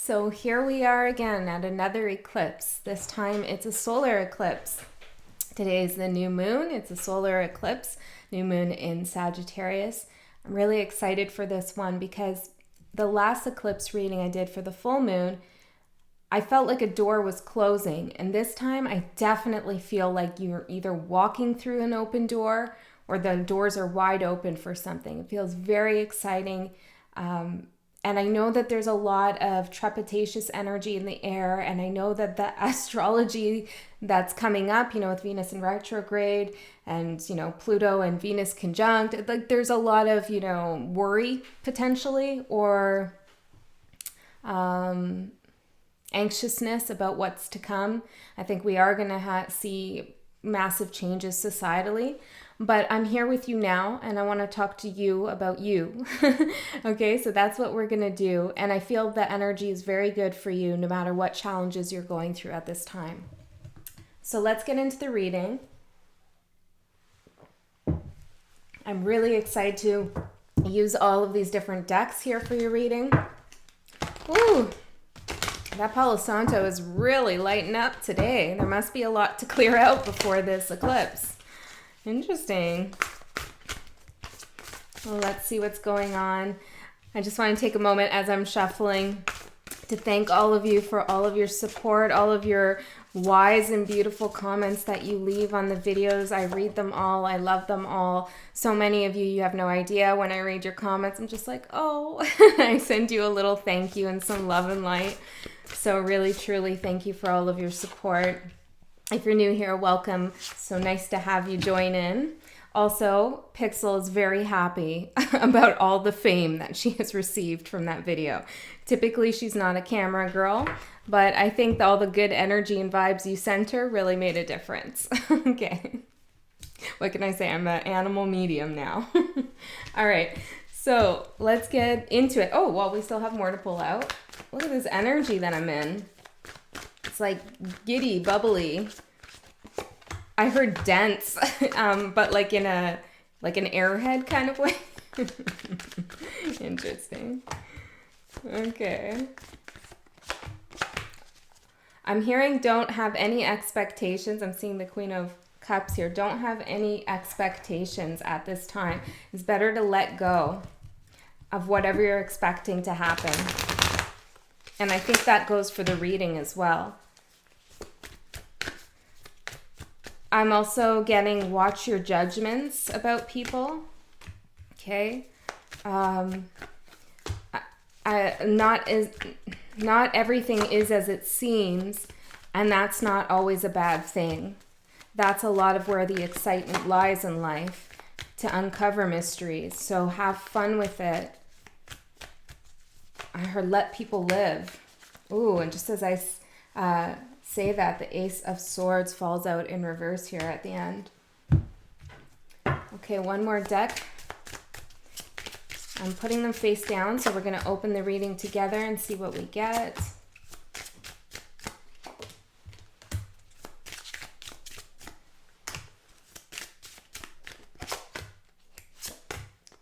So here we are again at another eclipse. This time it's a solar eclipse. Today is the new moon. It's a solar eclipse, new moon in Sagittarius. I'm really excited for this one because the last eclipse reading I did for the full moon, I felt like a door was closing. And this time I definitely feel like you're either walking through an open door or the doors are wide open for something. It feels very exciting. And I know that there's a lot of trepidatious energy in the air. And I know that the astrology that's coming up, with Venus in retrograde and, Pluto and Venus conjunct, like there's a lot of, worry potentially or anxiousness about what's to come. I think we are going to see massive changes societally. But I'm here with you now, and I want to talk to you about you. Okay, so that's what we're going to do. And I feel the energy is very good for you no matter what challenges you're going through at this time. So let's get into the reading. I'm really excited to use all of these different decks here for your reading. Ooh, that Palo Santo is really lighting up today. There must be a lot to clear out before this eclipse. Interesting. Well, let's see what's going on. I just want to take a moment as I'm shuffling to thank all of you for all of your support, all of your wise and beautiful comments that you leave on the videos. I read them all. I love them all. So many of you, you have no idea. When I read your comments, I'm just like, oh, I send you a little thank you and some love and light. So really, truly, thank you for all of your support. If you're new here, welcome. So nice to have you join in. Also, Pixel is very happy about all the fame that she has received from that video. Typically, she's not a camera girl, but I think all the good energy and vibes you sent her really made a difference. Okay. What can I say? I'm an animal medium now. All right. So let's get into it. Oh, well, we still have more to pull out. Look at this energy that I'm in. It's like giddy, bubbly. I heard dense, but like in an airhead kind of way. Interesting. Okay. I'm hearing don't have any expectations. I'm seeing the Queen of Cups here. Don't have any expectations at this time. It's better to let go of whatever you're expecting to happen. And I think that goes for the reading as well. I'm also getting watch your judgments about people. Okay. Not everything is as it seems, and that's not always a bad thing. That's a lot of where the excitement lies in life, to uncover mysteries. So have fun with it. I heard let people live. Ooh, and just as I say that, the Ace of Swords falls out in reverse here at the end. Okay, one more deck. I'm putting them face down, so we're going to open the reading together and see what we get.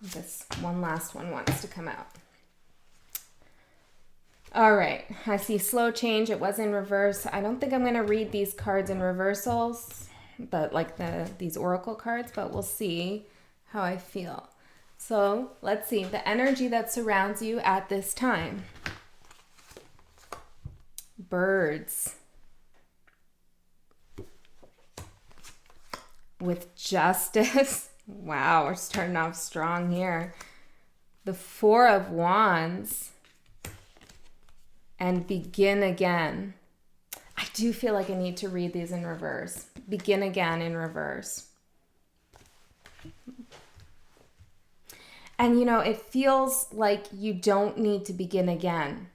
This one last one wants to come out. All right, I see slow change. It was in reverse. I don't think I'm going to read these cards in reversals, but like these oracle cards, but we'll see how I feel. So let's see the energy that surrounds you at this time. Birds. With justice. Wow, we're starting off strong here. The Four of Wands. And begin again. I do feel like I need to read these in reverse. Begin again in reverse. And it feels like you don't need to begin again.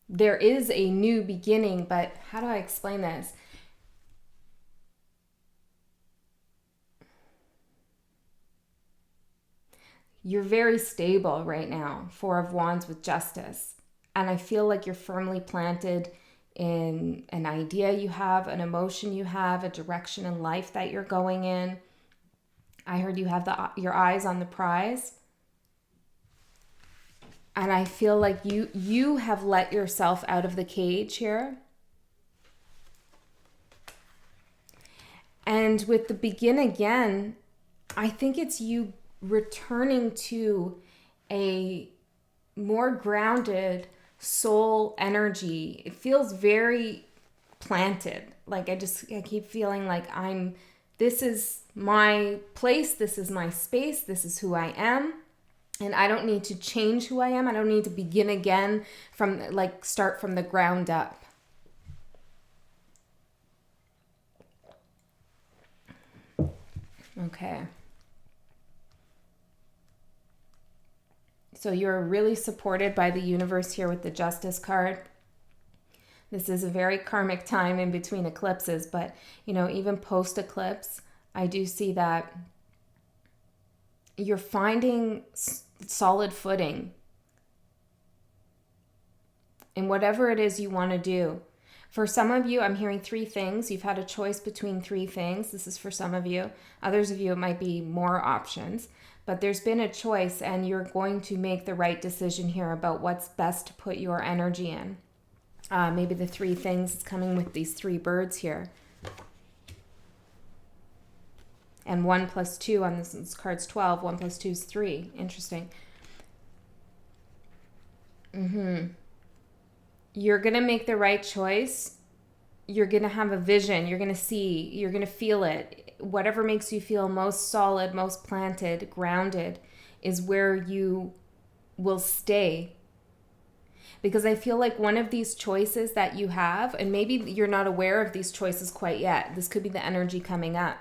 There is a new beginning, but how do I explain this? You're very stable right now, Four of Wands with justice. And I feel like you're firmly planted in an idea you have, an emotion you have, a direction in life that you're going in. I heard you have your eyes on the prize. And I feel like you have let yourself out of the cage here. And with the begin again, I think it's you returning to a more grounded soul energy. It feels very planted. Like I keep feeling like this is my place, this is my space, this is who I am. And I don't need to change who I am. I don't need to begin again start from the ground up. Okay. So you're really supported by the universe here with the Justice card. This is a very karmic time in between eclipses, but even post-eclipse, I do see that you're finding solid footing in whatever it is you want to do. For some of you, I'm hearing 3 things. You've had a choice between 3 things. This is for some of you. Others of you, it might be more options. But there's been a choice, and you're going to make the right decision here about what's best to put your energy in. Maybe the 3 things is coming with these 3 birds here. And 1 + 2 on this card's 12. 1 + 2 is 3. Interesting. You're going to make the right choice. You're going to have a vision. You're going to see. You're going to feel it. Whatever makes you feel most solid, most planted, grounded is where you will stay. Because I feel like one of these choices that you have, and maybe you're not aware of these choices quite yet. This could be the energy coming up.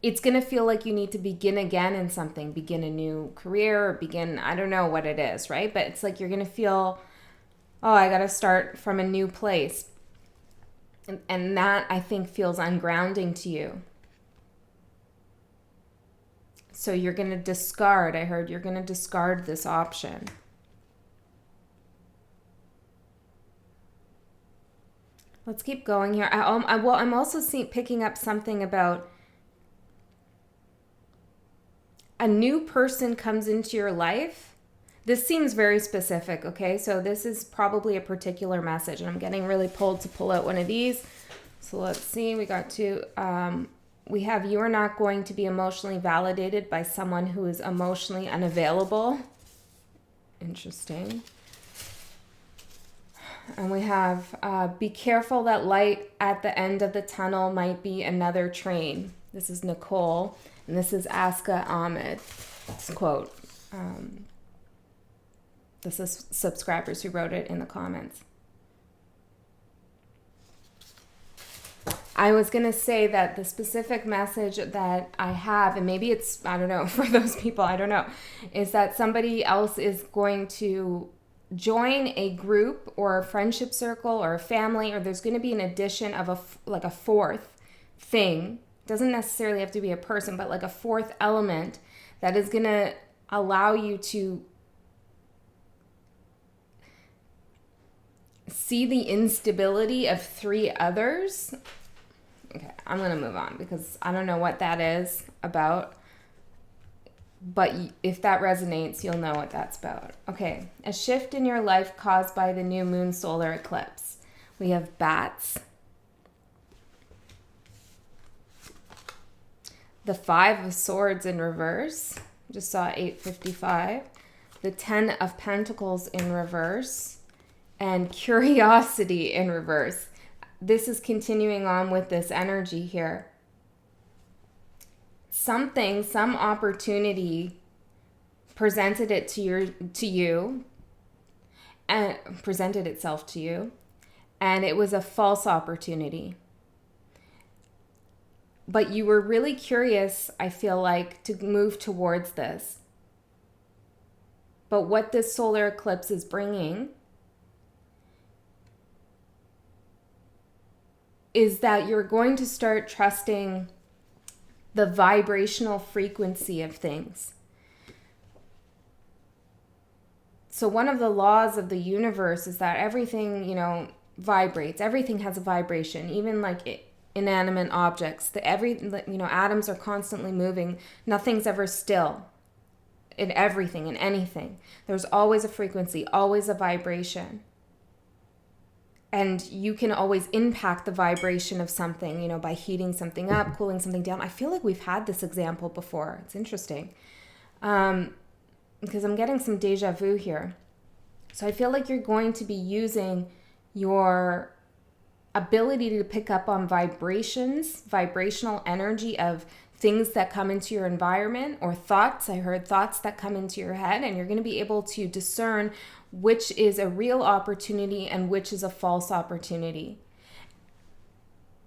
It's going to feel like you need to begin again in something, begin a new career, or begin, I don't know what it is, right? But it's like you're going to feel, oh, I got to start from a new place. And that, I think, feels ungrounding to you. So you're going to discard, I heard you're going to discard this option. Let's keep going here. I'm also picking up something about a new person comes into your life. This seems very specific, okay? So this is probably a particular message, and I'm getting really pulled to pull out one of these. So let's see, we got to, we have, you are not going to be emotionally validated by someone who is emotionally unavailable. Interesting. And we have, be careful that light at the end of the tunnel might be another train. This is Nicole, and this is Aska Ahmed. This quote. This is subscribers who wrote it in the comments. I was going to say that the specific message that I have, and maybe it's, I don't know, for those people, I don't know, is that somebody else is going to join a group or a friendship circle or a family, or there's going to be an addition of a fourth thing. Doesn't necessarily have to be a person, but like a fourth element that is going to allow you to see the instability of 3 others. Okay, I'm going to move on because I don't know what that is about. But if that resonates, you'll know what that's about. Okay, a shift in your life caused by the new moon solar eclipse. We have bats. The 5 of Swords in reverse. Just saw 855. The 10 of Pentacles in reverse. And curiosity in reverse. This is continuing on with this energy here. Some opportunity presented itself to you, and it was a false opportunity. But you were really curious, I feel like, to move towards this. But what this solar eclipse is bringing is that you're going to start trusting the vibrational frequency of things. So one of the laws of the universe is that everything, vibrates. Everything has a vibration, even like inanimate objects. Atoms are constantly moving. Nothing's ever still. in everything, in anything. There's always a frequency, always a vibration. And you can always impact the vibration of something, by heating something up, cooling something down. I feel like we've had this example before. It's interesting. Because I'm getting some deja vu here. So I feel like you're going to be using your ability to pick up on vibrations, vibrational energy of things that come into your environment, or thoughts. I heard thoughts that come into your head, and you're going to be able to discern which is a real opportunity and which is a false opportunity.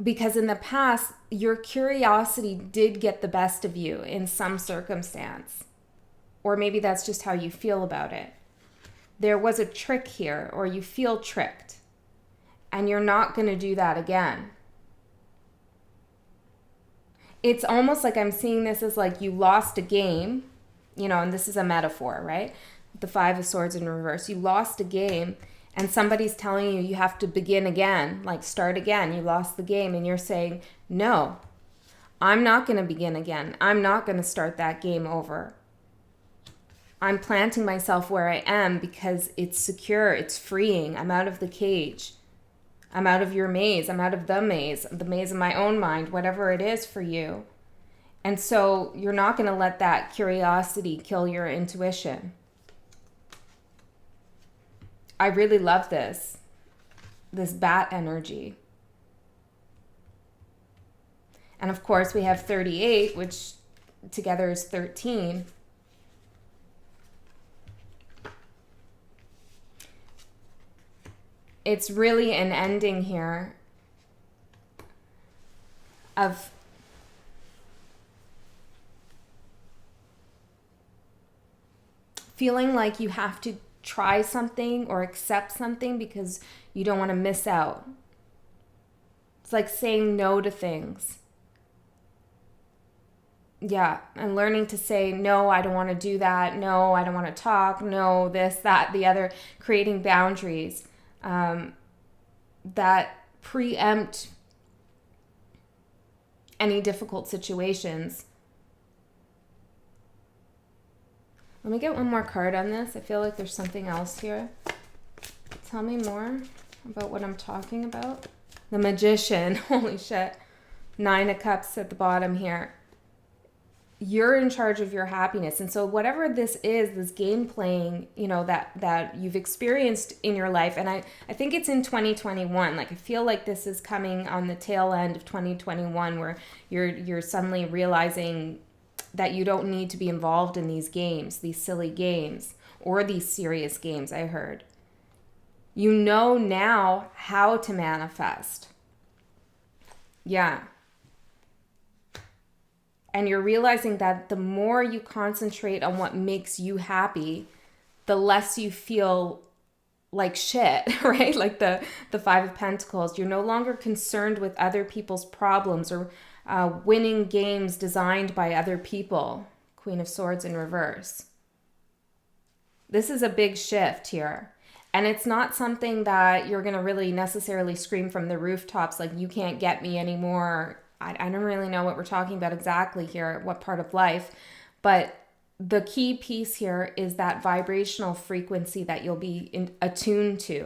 Because in the past, your curiosity did get the best of you in some circumstance. Or maybe that's just how you feel about it. There was a trick here, or you feel tricked. And you're not going to do that again. It's almost like I'm seeing this as like you lost a game, and this is a metaphor, right? The Five of Swords in reverse. You lost a game and somebody's telling you have to begin again, like start again. You lost the game and you're saying, no, I'm not going to begin again. I'm not going to start that game over. I'm planting myself where I am because it's secure, it's freeing. I'm out of the cage. I'm out of your maze. I'm out of the maze of my own mind, whatever it is for you. And so you're not going to let that curiosity kill your intuition. I really love this bat energy. And of course we have 38, which together is 13. It's really an ending here of feeling like you have to try something or accept something because you don't want to miss out. It's like saying no to things. Yeah, and learning to say, no, I don't want to do that. No, I don't want to talk. No, this, that, the other. Creating boundaries that preempt any difficult situations. Let me get one more card on this. I feel like there's something else here. Tell me more about what I'm talking about. The Magician. Holy shit. 9 of Cups at the bottom here. You're in charge of your happiness. And so whatever this is, this game playing, that you've experienced in your life, and I think it's in 2021. Like, I feel like this is coming on the tail end of 2021 where you're suddenly realizing that you don't need to be involved in these games, these silly games, or these serious games, I heard. You know now how to manifest. Yeah. And you're realizing that the more you concentrate on what makes you happy, the less you feel like shit, right? Like the Five of Pentacles. You're no longer concerned with other people's problems or winning games designed by other people. Queen of Swords in reverse. This is a big shift here. And it's not something that you're going to really necessarily scream from the rooftops like, you can't get me anymore. I don't really know what we're talking about exactly here, what part of life. But the key piece here is that vibrational frequency that you'll be attuned to.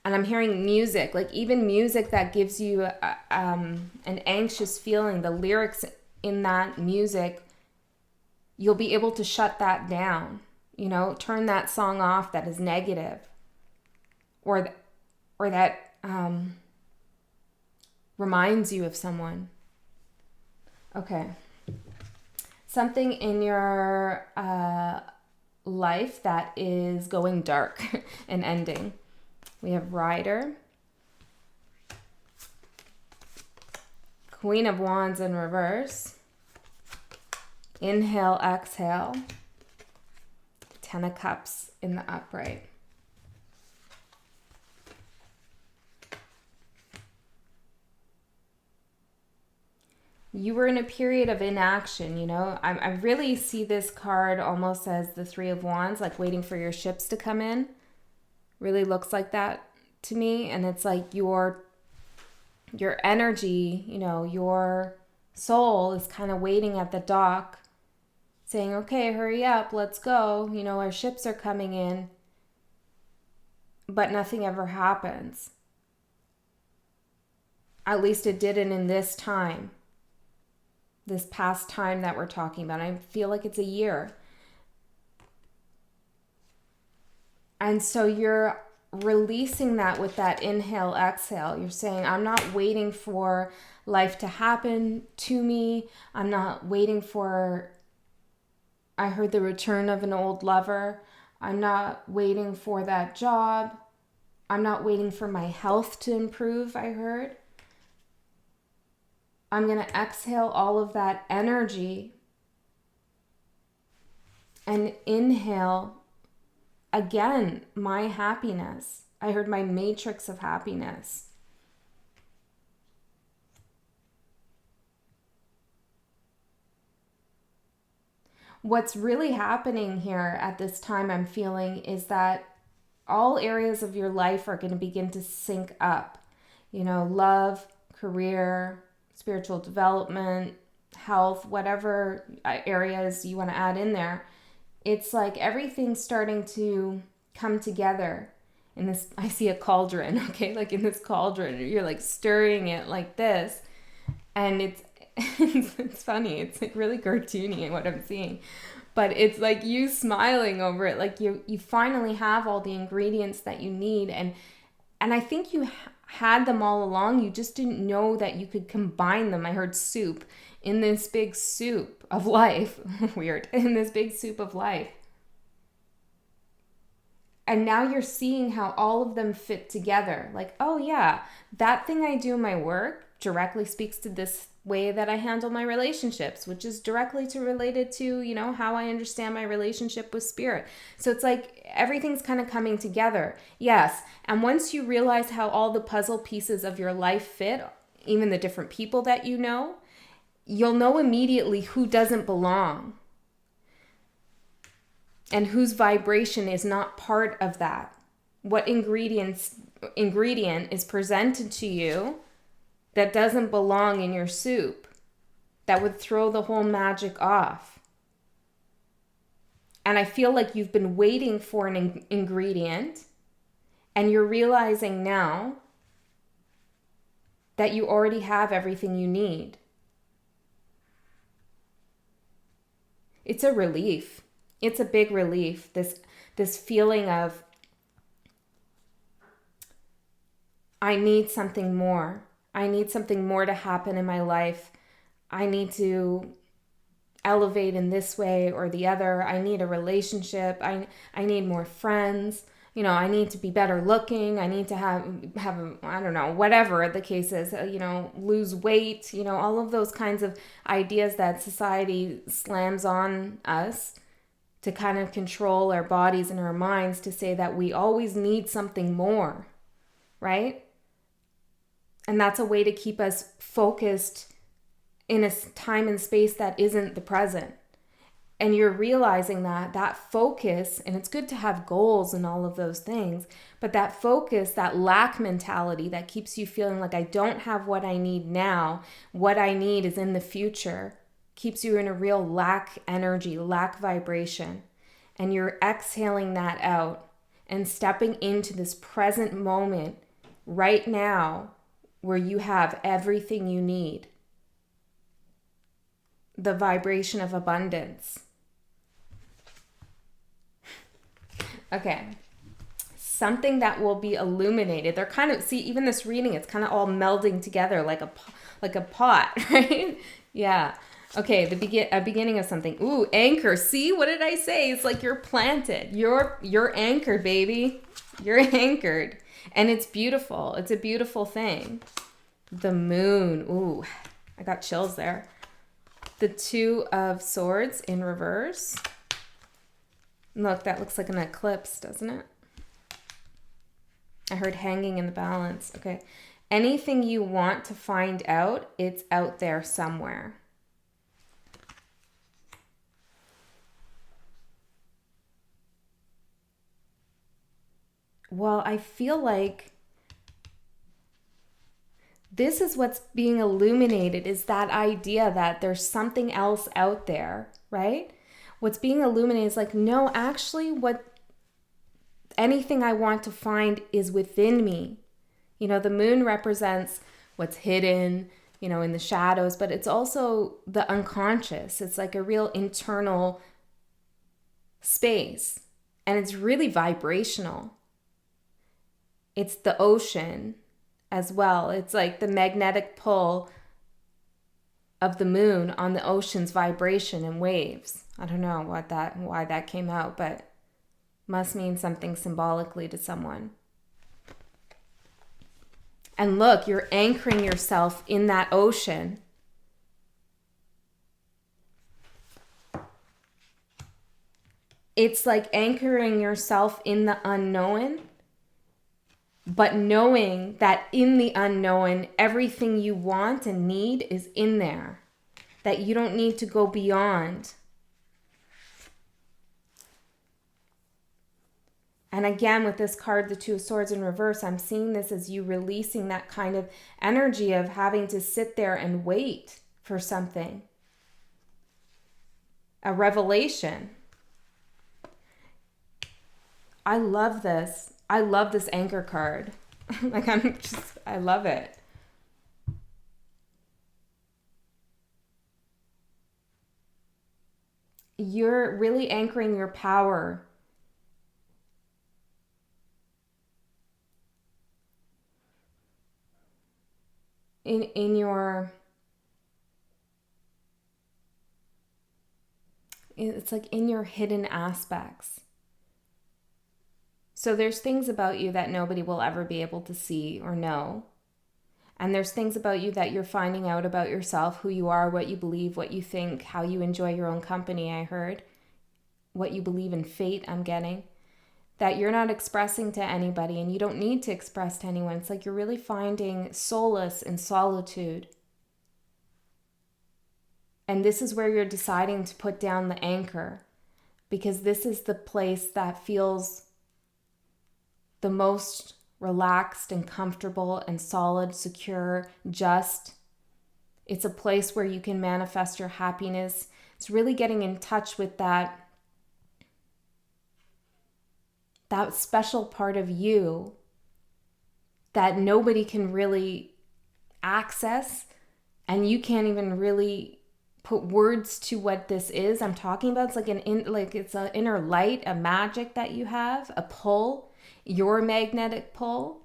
And I'm hearing music, like even music that gives you an anxious feeling, the lyrics in that music, you'll be able to shut that down, turn that song off that is negative or that reminds you of someone. Okay. Something in your life that is going dark and ending. We have Rider, Queen of Wands in reverse, inhale, exhale, 10 of Cups in the upright. You were in a period of inaction, I really see this card almost as the Three of Wands, like waiting for your ships to come in. Really looks like that to me. And it's like your energy, your soul is kind of waiting at the dock saying, okay, hurry up, let's go. Our ships are coming in. But nothing ever happens. At least it didn't in this time. This past time that we're talking about. I feel like it's a year. And so you're releasing that with that inhale, exhale. You're saying, I'm not waiting for life to happen to me. I'm not waiting for, I heard the return of an old lover. I'm not waiting for that job. I'm not waiting for my health to improve, I heard. I'm going to exhale all of that energy and inhale, again, my happiness. I heard my matrix of happiness. What's really happening here at this time, I'm feeling, is that all areas of your life are going to begin to sync up. Love, career, spiritual development, health, whatever areas you want to add in there. It's like everything's starting to come together in this. I see a cauldron, okay? Like in this cauldron, you're like stirring it like this. And it's funny. It's like really cartoony in what I'm seeing. But it's like you smiling over it, like you finally have all the ingredients that you need. And I think you had them all along. You just didn't know that you could combine them. I heard soup, in this big soup of life. Weird. In this big soup of life. And now you're seeing how all of them fit together. Like, oh yeah, that thing I do in my work directly speaks to this way that I handle my relationships, which is directly related to, how I understand my relationship with spirit. So it's like everything's kind of coming together. Yes. And once you realize how all the puzzle pieces of your life fit, even the different people that you'll know immediately who doesn't belong and whose vibration is not part of that. What ingredient is presented to you that doesn't belong in your soup, that would throw the whole magic off. And I feel like you've been waiting for an ingredient, and you're realizing now that you already have everything you need. It's a relief. It's a big relief. This feeling of, I need something more. I need something more to happen in my life. I need to elevate in this way or the other. I need a relationship. I need more friends. I need to be better looking. I need to have I don't know, whatever the case is, lose weight, all of those kinds of ideas that society slams on us to kind of control our bodies and our minds, to say that we always need something more, right? And that's a way to keep us focused in a time and space that isn't the present. And you're realizing that focus, and it's good to have goals and all of those things, but that focus, that lack mentality that keeps you feeling like I don't have what I need now, what I need is in the future, keeps you in a real lack energy, lack vibration. And you're exhaling that out and stepping into this present moment right now, where you have everything you need. The vibration of abundance. Okay. Something that will be illuminated. They're kind of, see, even this reading, it's kind of all melding together like a pot, right? Yeah. Okay, a beginning of something. Ooh, anchor. See, what did I say? It's like you're planted. You're anchored, baby. You're anchored. And it's beautiful. It's a beautiful thing. The moon. Ooh, I got chills there. The Two of Swords in reverse. Look, that looks like an eclipse, doesn't it? I heard hanging in the balance. Okay. Anything you want to find out, it's out there somewhere. Well, I feel like this is what's being illuminated, is that idea that there's something else out there, right? what's being illuminated is like, no, actually anything I want to find is within me. You know, the moon represents what's hidden, you know, in the shadows, but it's also the unconscious. It's like a real internal space, and it's really vibrational. It's the ocean as well. It's like the magnetic pull of the moon on the ocean's vibration and waves. I don't know why that came out, but must mean something symbolically to someone. And look, you're anchoring yourself in that ocean. It's like anchoring yourself in the unknown, but knowing that in the unknown, everything you want and need is in there, that you don't need to go beyond. And again, with this card, the Two of Swords in reverse, I'm seeing this as you releasing that kind of energy of having to sit there and wait for something. A revelation. I love this. I love this anchor card. Like, I love it. You're really anchoring your power in your, it's like in your hidden aspects. So there's things about you that nobody will ever be able to see or know. And there's things about you that you're finding out about yourself, who you are, what you believe, what you think, how you enjoy your own company, I heard. What you believe in fate, I'm getting. That you're not expressing to anybody, and you don't need to express to anyone. It's like you're really finding solace in solitude. And this is where you're deciding to put down the anchor, because this is the place that feels the most relaxed and comfortable and solid, secure, just. It's a place where you can manifest your happiness. It's really getting in touch with that special part of you that nobody can really access, and you can't even really put words to what this is I'm talking about. It's like it's an inner light, a magic that you have, a pull, your magnetic pull.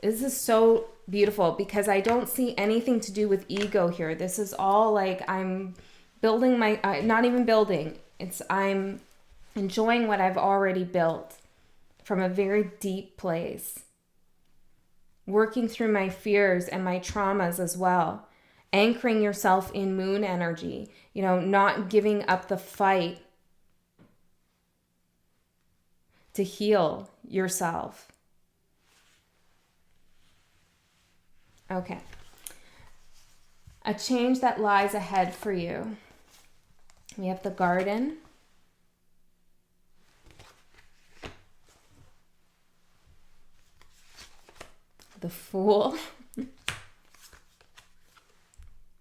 This is so beautiful because I don't see anything to do with ego here. This is all like I'm building not even building. I'm enjoying what I've already built from a very deep place. Working through my fears and my traumas as well. Anchoring yourself in moon energy. You know, not giving up the fight to heal yourself. Okay. A change that lies ahead for you. We have the Garden. The Fool.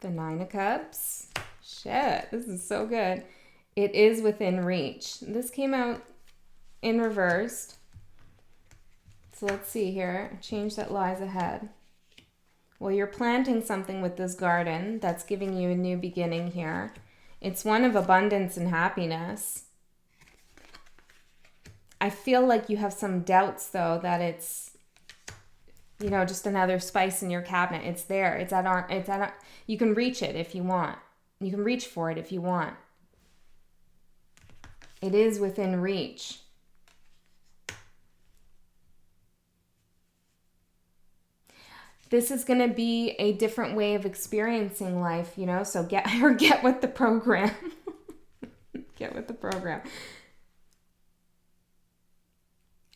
The Nine of Cups. Shit, this is so good. It is within reach. This came out in reversed. So let's see here. A change that lies ahead. Well, you're planting something with this garden that's giving you a new beginning here. It's one of abundance and happiness. I feel like you have some doubts, though, that it's, you know, just another spice in your cabinet. It's there. You can reach it if you want. You can reach for it if you want. It is within reach. This is going to be a different way of experiencing life, you know, so get with the program. Get with the program.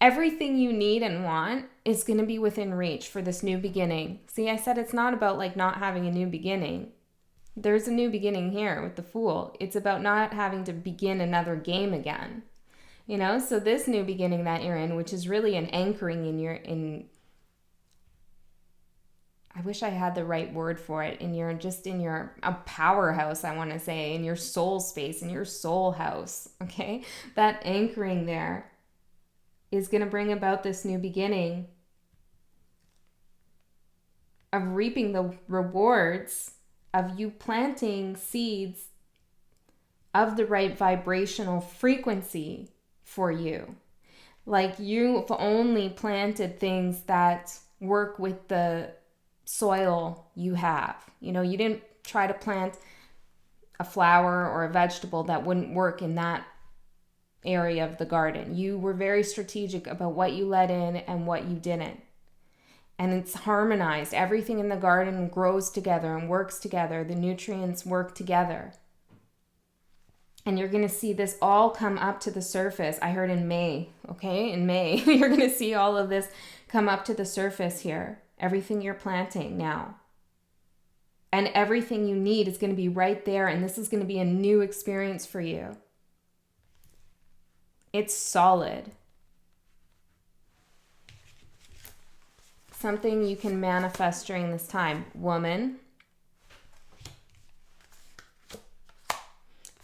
Everything you need and want is going to be within reach for this new beginning. See, I said it's not about like not having a new beginning. There's a new beginning here with the Fool. It's about not having to begin another game again. You know, so this new beginning that you're in, which is really an anchoring in I wish I had the right word for it, in your a powerhouse, I want to say, in your soul space, in your soul house, okay? That anchoring there is going to bring about this new beginning of reaping the rewards of you planting seeds of the right vibrational frequency for you. Like, you've only planted things that work with the soil you have. You know, you didn't try to plant a flower or a vegetable that wouldn't work in that area of the garden. You were very strategic about what you let in and what you didn't. And it's harmonized. Everything in the garden grows together and works together. The nutrients work together. And you're going to see this all come up to the surface. I heard in May, okay? In May, you're going to see all of this come up to the surface here. Everything you're planting now. And everything you need is going to be right there. And this is going to be a new experience for you. It's solid. Something you can manifest during this time. Woman.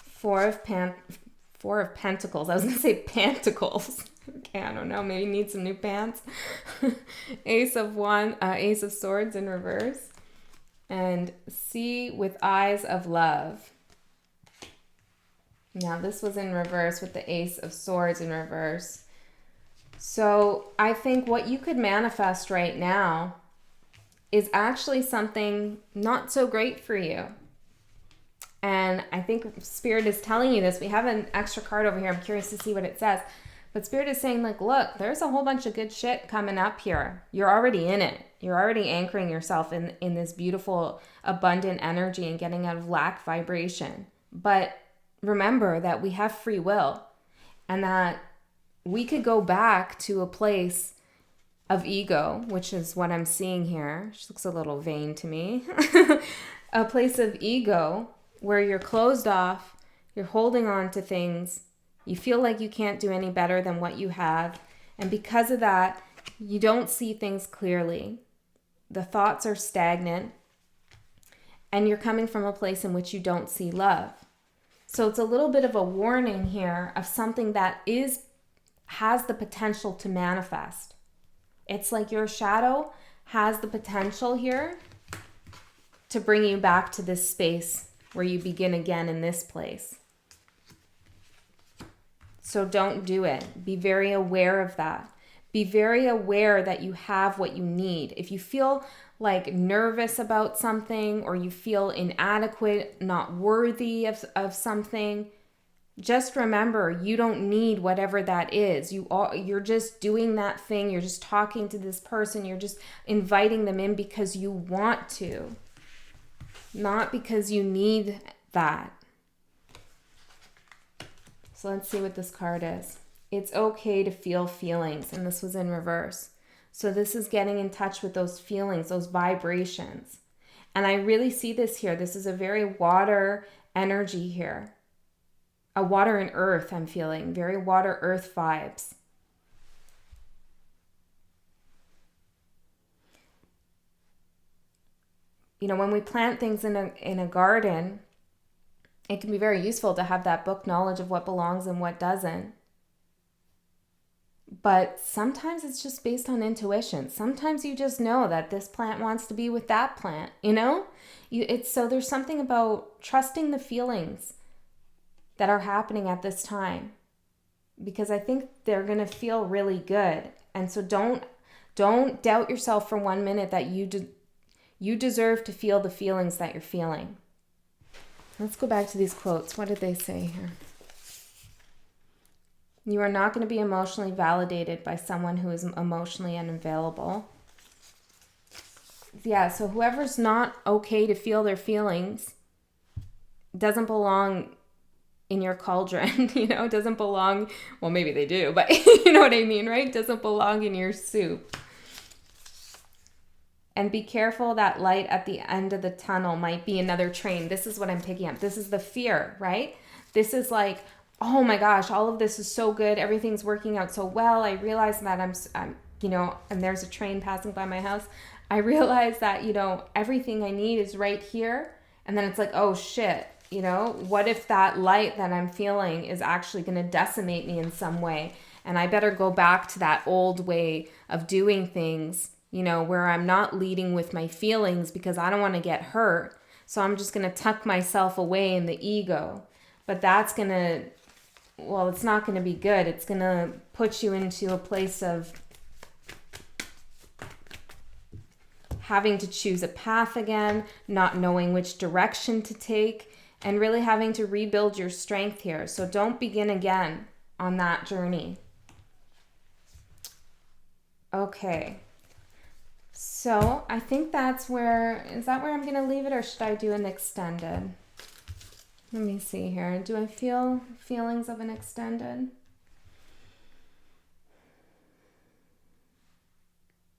Four of Pentacles. I was going to say Pantacles. Okay, I don't know. Maybe need some new pants. Ace of Swords in reverse. And See with Eyes of Love. Now, this was in reverse with the Ace of Swords in reverse. So I think what you could manifest right now is actually something not so great for you. And I think Spirit is telling you this. We have an extra card over here. I'm curious to see what it says. But Spirit is saying, like, look, there's a whole bunch of good shit coming up here. You're already in it. You're already anchoring yourself in this beautiful, abundant energy and getting out of lack vibration. But remember that we have free will and that we could go back to a place of ego, which is what I'm seeing here. She looks a little vain to me. A place of ego where you're closed off, you're holding on to things, you feel like you can't do any better than what you have, and because of that, you don't see things clearly. The thoughts are stagnant, and you're coming from a place in which you don't see love. So it's a little bit of a warning here of something that has the potential to manifest. It's like your shadow has the potential here to bring you back to this space where you begin again in this place. So don't do it. Be very aware of that. Be very aware that you have what you need. If you feel like nervous about something, or you feel inadequate, not worthy of something, just remember, you don't need whatever that is. You're just doing that thing. You're just talking to this person. You're just inviting them in because you want to, not because you need that. So let's see what this card is. It's okay to feel feelings, and this was in reverse. So this is getting in touch with those feelings, those vibrations. And I really see this here. This is a very water energy here. A water and earth, I'm feeling. Very water earth vibes. You know, when we plant things in a garden, it can be very useful to have that book knowledge of what belongs and what doesn't. But sometimes it's just based on intuition. Sometimes you just know that this plant wants to be with that plant, you know? So there's something about trusting the feelings that are happening at this time, because I think they're going to feel really good. And so don't doubt yourself for 1 minute that you deserve to feel the feelings that you're feeling. Let's go back to these quotes. What did they say here? You are not going to be emotionally validated by someone who is emotionally unavailable. Yeah, so whoever's not okay to feel their feelings doesn't belong in your cauldron, you know, doesn't belong, well, maybe they do, but you know what I mean, right? Doesn't belong in your soup. And be careful, that light at the end of the tunnel might be another train. This is what I'm picking up. This is the fear, right? This is like, oh my gosh, all of this is so good. Everything's working out so well. I realize that and there's a train passing by my house, I realize that, everything I need is right here. And then it's like, oh shit, what if that light that I'm feeling is actually going to decimate me in some way? And I better go back to that old way of doing things, where I'm not leading with my feelings because I don't want to get hurt. So I'm just going to tuck myself away in the ego. But that's going to, it's not going to be good. It's going to put you into a place of having to choose a path again, not knowing which direction to take, and really having to rebuild your strength here. So don't begin again on that journey. Okay. So I think is that where I'm going to leave it, or should I do an extended? Let me see here. Do I feel feelings of an extended?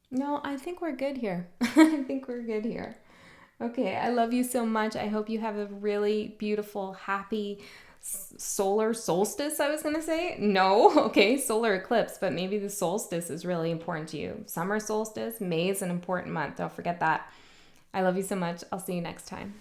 No, I think we're good here. I think we're good here. Okay, I love you so much. I hope you have a really beautiful, happy solar solstice, I was going to say. No, okay, solar eclipse, but maybe the solstice is really important to you. Summer solstice, May is an important month. Don't forget that. I love you so much. I'll see you next time.